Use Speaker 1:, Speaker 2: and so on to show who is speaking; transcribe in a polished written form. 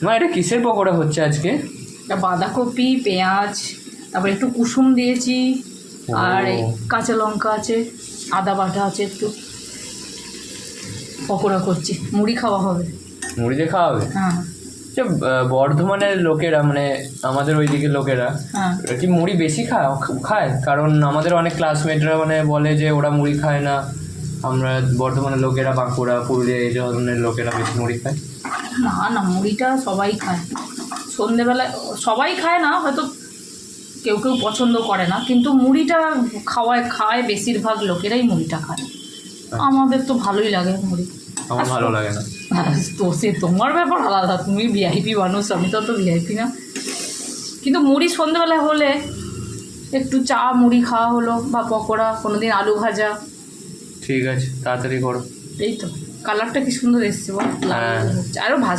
Speaker 1: মা এটা কিসের পকোড়া হচ্ছে আজকে?
Speaker 2: এটা বাঁধাকপি, পেঁয়াজ, তারপরে একটু কুসুম দিয়েছি, আর এই কাঁচা লঙ্কা আছে, আদা বাটা আছে, একটু পকোড়া করছি। মুড়ি খাওয়া হবে।
Speaker 1: মুড়ি দিয়ে খাওয়া হবে?
Speaker 2: হ্যাঁ
Speaker 1: বর্ধমানের লোকেরা মানে আমাদের ওই দিকের লোকেরা
Speaker 2: হ্যাঁ।
Speaker 1: কি মুড়ি বেশি খায়? কারণ আমাদের অনেক ক্লাসমেটরা মানে বলে যে ওরা মুড়ি খায় না, আমরা বর্ধমানের লোকেরা, বাঁকুড়া, পুরুলিয়া এই ধরনের লোকেরা বেশি মুড়ি খায়।
Speaker 2: না না, মুড়িটা সবাই খায় সন্ধেবেলায়। সবাই খায় না, হয়তো কেউ কেউ পছন্দ করে না, কিন্তু মুড়িটা খায় বেশিরভাগ লোকেরাই মুড়িটা খায়। আমাদের তো ভালোই লাগে মুড়ি।
Speaker 1: আমার ভালো লাগে না।
Speaker 2: তো সে তোমার ব্যাপার আলাদা, তুমি ভিআইপি মানুষ, আমি তো অত ভিআইপি না। কিন্তু মুড়ি সন্ধেবেলায় হলে একটু চা মুড়ি খাওয়া হলো, বা পকোড়া, কোনোদিন আলু ভাজা।
Speaker 1: ঠিক আছে, তাড়াতাড়ি করো।
Speaker 2: এই তো কালারটা কি সুন্দর এসছে বল।
Speaker 1: হ্যাঁ।
Speaker 2: আরও ভাজ